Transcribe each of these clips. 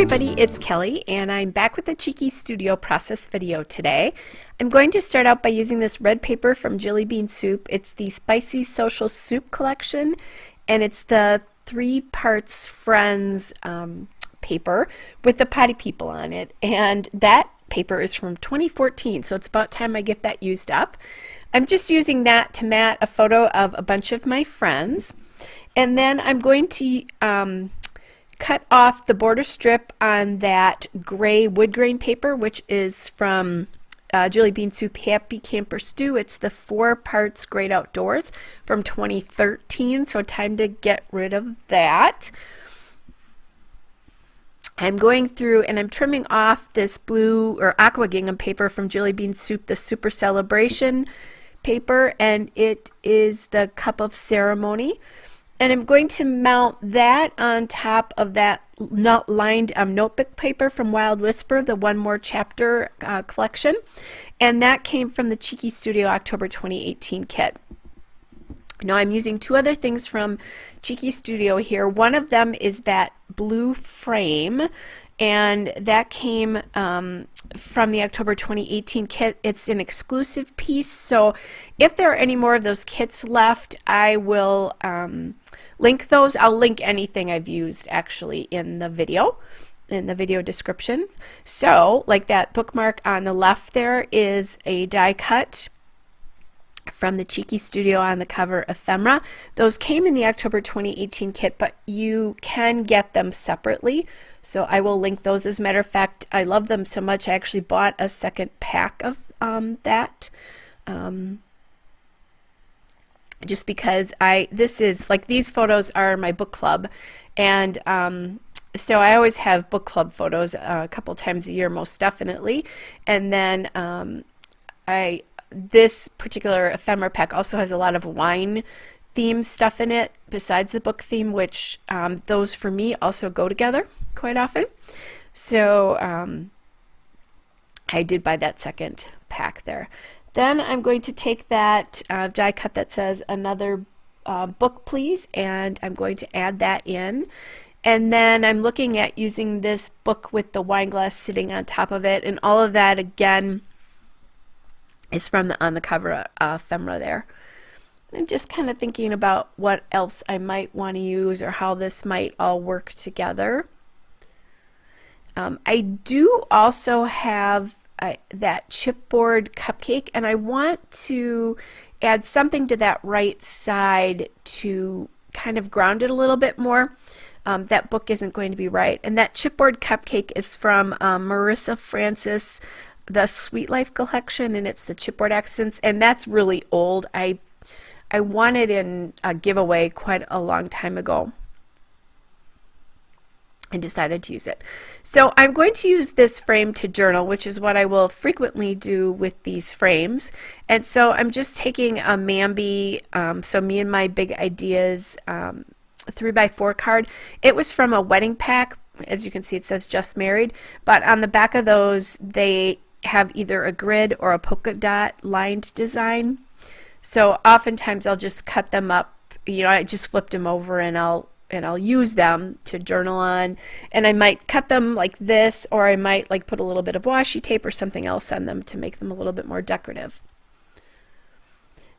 everybody, it's Kelly and I'm back with a Cheeky Studio process video today. I'm going to start out by using this red paper from Jelly Bean Soup. It's the Spicy Social Soup collection and it's the 3 parts Friends paper with the potty people on it, and that paper is from 2014, so it's about time I get that used up. I'm just using that to mat a photo of a bunch of my friends, and then I'm going to cut off the border strip on that gray wood grain paper, which is from Jelly Bean Soup Happy Camper Stew. It's the 4 parts Great Outdoors from 2013, so time to get rid of that. I'm going through and I'm trimming off this blue or aqua gingham paper from Jelly Bean Soup, the Super Celebration paper, and it is the Cup of Ceremony. And I'm going to mount that on top of that lined notebook paper from Wild Whisper, the One More Chapter collection. And that came from the Cheeky Studio October 2018 kit. Now I'm using 2 other things from Cheeky Studio here. One of them is that blue frame, and that came from the October 2018 kit. It's an exclusive piece, so if there are any more of those kits left, I will link those. I'll link anything I've used actually in the video description. So like that bookmark on the left there is a die cut from the Cheeky Studio on the cover Ephemera. Those came in the October 2018 kit, but you can get them separately, so I will link those. As a matter of fact, I love them so much I actually bought a second pack of that, just because this is like, these photos are my book club, and so I always have book club photos a couple times a year, most definitely. And then this particular ephemera pack also has a lot of wine theme stuff in it besides the book theme, which those for me also go together quite often. So I did buy that second pack there. Then I'm going to take that die cut that says another book please, and I'm going to add that in. And then I'm looking at using this book with the wine glass sitting on top of it, and all of that again is from on the cover ephemera there. I'm just kind of thinking about what else I might want to use or how this might all work together. I do also have that chipboard cupcake, and I want to add something to that right side to kind of ground it a little bit more. That book isn't going to be right. And that chipboard cupcake is from Marissa Francis, the Sweet Life collection, and it's the chipboard accents, and that's really old. I won it in a giveaway quite a long time ago and decided to use it. So I'm going to use this frame to journal, which is what I will frequently do with these frames. And so I'm just taking a Mambi, so Me and My Big Ideas 3x4 card. It was from a wedding pack. As you can see, it says Just Married, but on the back of those they have either a grid or a polka dot lined design. So oftentimes I'll just cut them up, I just flipped them over and I'll use them to journal on, and I might cut them like this, or I might like put a little bit of washi tape or something else on them to make them a little bit more decorative.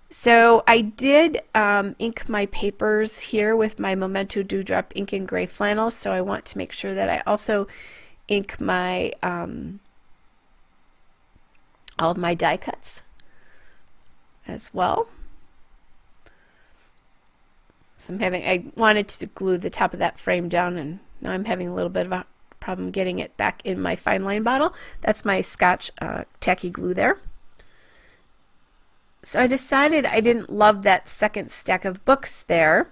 So I did ink my papers here with my Memento Dewdrop ink and gray flannel, so I want to make sure that I also ink my all of my die cuts as well. So I wanted to glue the top of that frame down, and now I'm having a little bit of a problem getting it back in my fine line bottle. That's my Scotch tacky glue there. So I decided I didn't love that second stack of books there,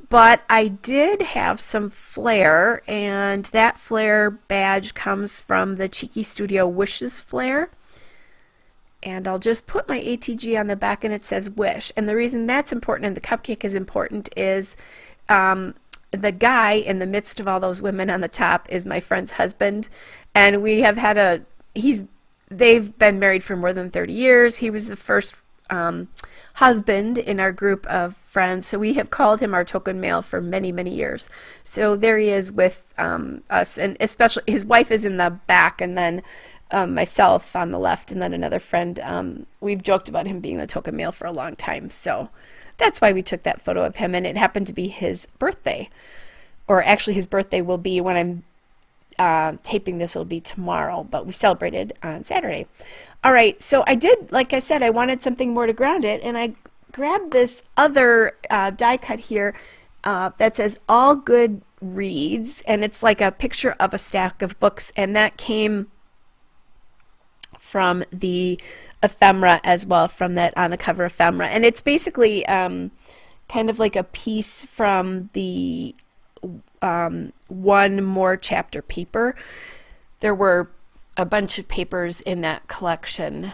but I did have some Flair, and that Flair badge comes from the Cheeky Studio Wishes Flair. And I'll just put my ATG on the back, and it says Wish. And the reason that's important and the cupcake is important is the guy in the midst of all those women on the top is my friend's husband, and we have had they've been married for more than 30 years. He was the first husband in our group of friends. So we have called him our token male for many, many years. So there he is with us, and especially his wife is in the back, and then myself on the left, and then another friend. We've joked about him being the token male for a long time. So that's why we took that photo of him, and it happened to be his birthday. Or actually his birthday will be when I'm taping this, it'll be tomorrow, but we celebrated on Saturday. All right, so I did, like I said, I wanted something more to ground it, and I grabbed this other die cut here that says All Good Reads, and it's like a picture of a stack of books, and that came from the Ephemera as well, from that on the cover Ephemera. And it's basically kind of like a piece from the One More Chapter paper. There were a bunch of papers in that collection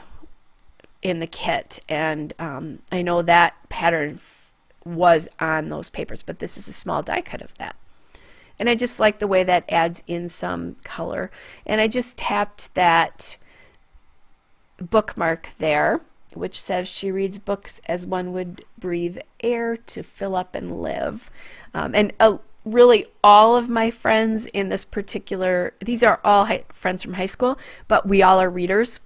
in the kit, and I know that pattern was on those papers, but this is a small die cut of that. And I just like the way that adds in some color. And I just tapped that bookmark there, which says she reads books as one would breathe air to fill up and live. And really all of my friends in this particular, these are all friends from high school, but we all are readers,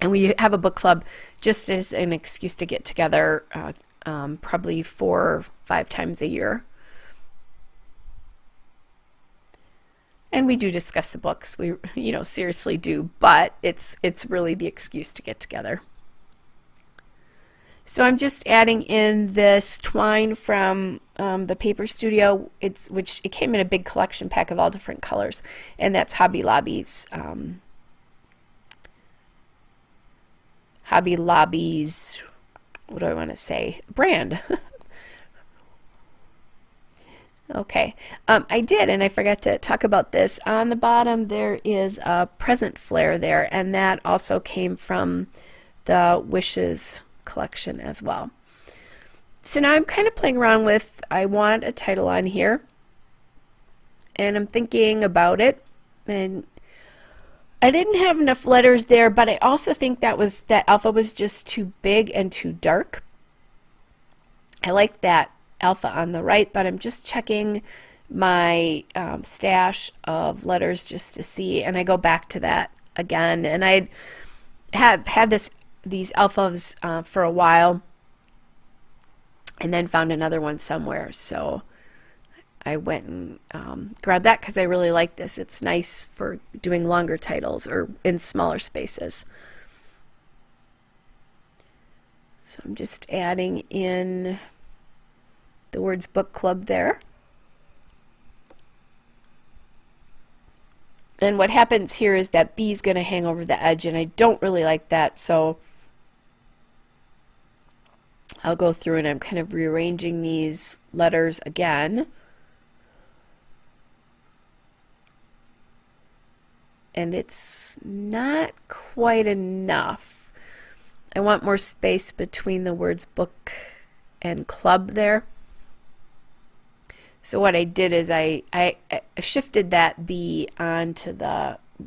and we have a book club just as an excuse to get together probably 4 or 5 times a year. And we do discuss the books, we seriously do, but it's really the excuse to get together. So I'm just adding in this twine from the Paper Studio, which it came in a big collection pack of all different colors, and that's Hobby Lobby's what do I want to say, brand. Okay, I did, and I forgot to talk about this. On the bottom there is a present Flair there, and that also came from the Wishes collection as well. So now I'm kind of playing around with, I want a title on here, and I'm thinking about it, and I didn't have enough letters there, but I also think that alpha was just too big and too dark. I like that alpha on the right, but I'm just checking my stash of letters just to see, and I go back to that again, and I have had these alphas for a while, and then found another one somewhere, so I went and grabbed that because I really like this. It's nice for doing longer titles or in smaller spaces. So I'm just adding in the words book club there. And what happens here is that B is going to hang over the edge, and I don't really like that, so I'll go through and I'm kind of rearranging these letters again. And it's not quite enough. I want more space between the words book and club there. So what I did is I shifted that B onto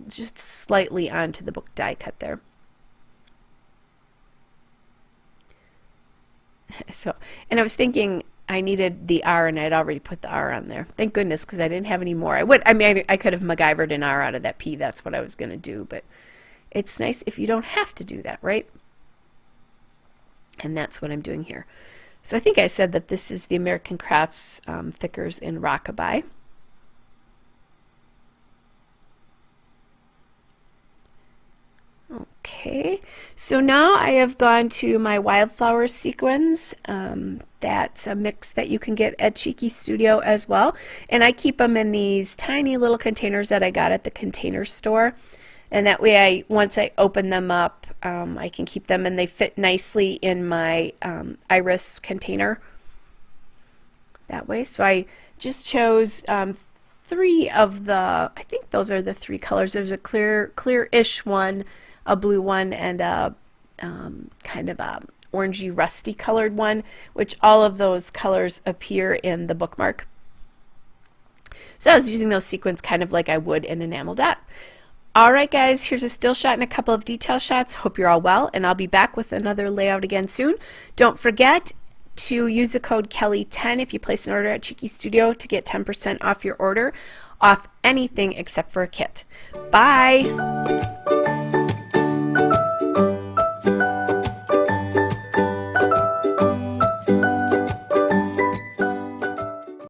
just slightly onto the book die cut there. So, and I was thinking I needed the R, and I'd already put the R on there. Thank goodness, because I didn't have any more. I could have MacGyvered an R out of that P. That's what I was going to do, but it's nice if you don't have to do that, right? And that's what I'm doing here. So I think I said that this is the American Crafts Thickers in Rockabye. Okay, so now I have gone to my wildflower sequins. That's a mix that you can get at Cheeky Studio as well. And I keep them in these tiny little containers that I got at the Container Store. And that way, once I open them up, I can keep them, and they fit nicely in my iris container that way. So I just chose 3 of the, I think those are the 3 colors. There's a clear-ish one, a blue one, and a kind of a orangey rusty colored one, which all of those colors appear in the bookmark. So I was using those sequins kind of like I would an enamel dot. Alright guys, here's a still shot and a couple of detail shots. Hope you're all well, and I'll be back with another layout again soon. Don't forget to use the code Kelly10 if you place an order at Cheeky Studio to get 10% off your order, off anything except for a kit. Bye!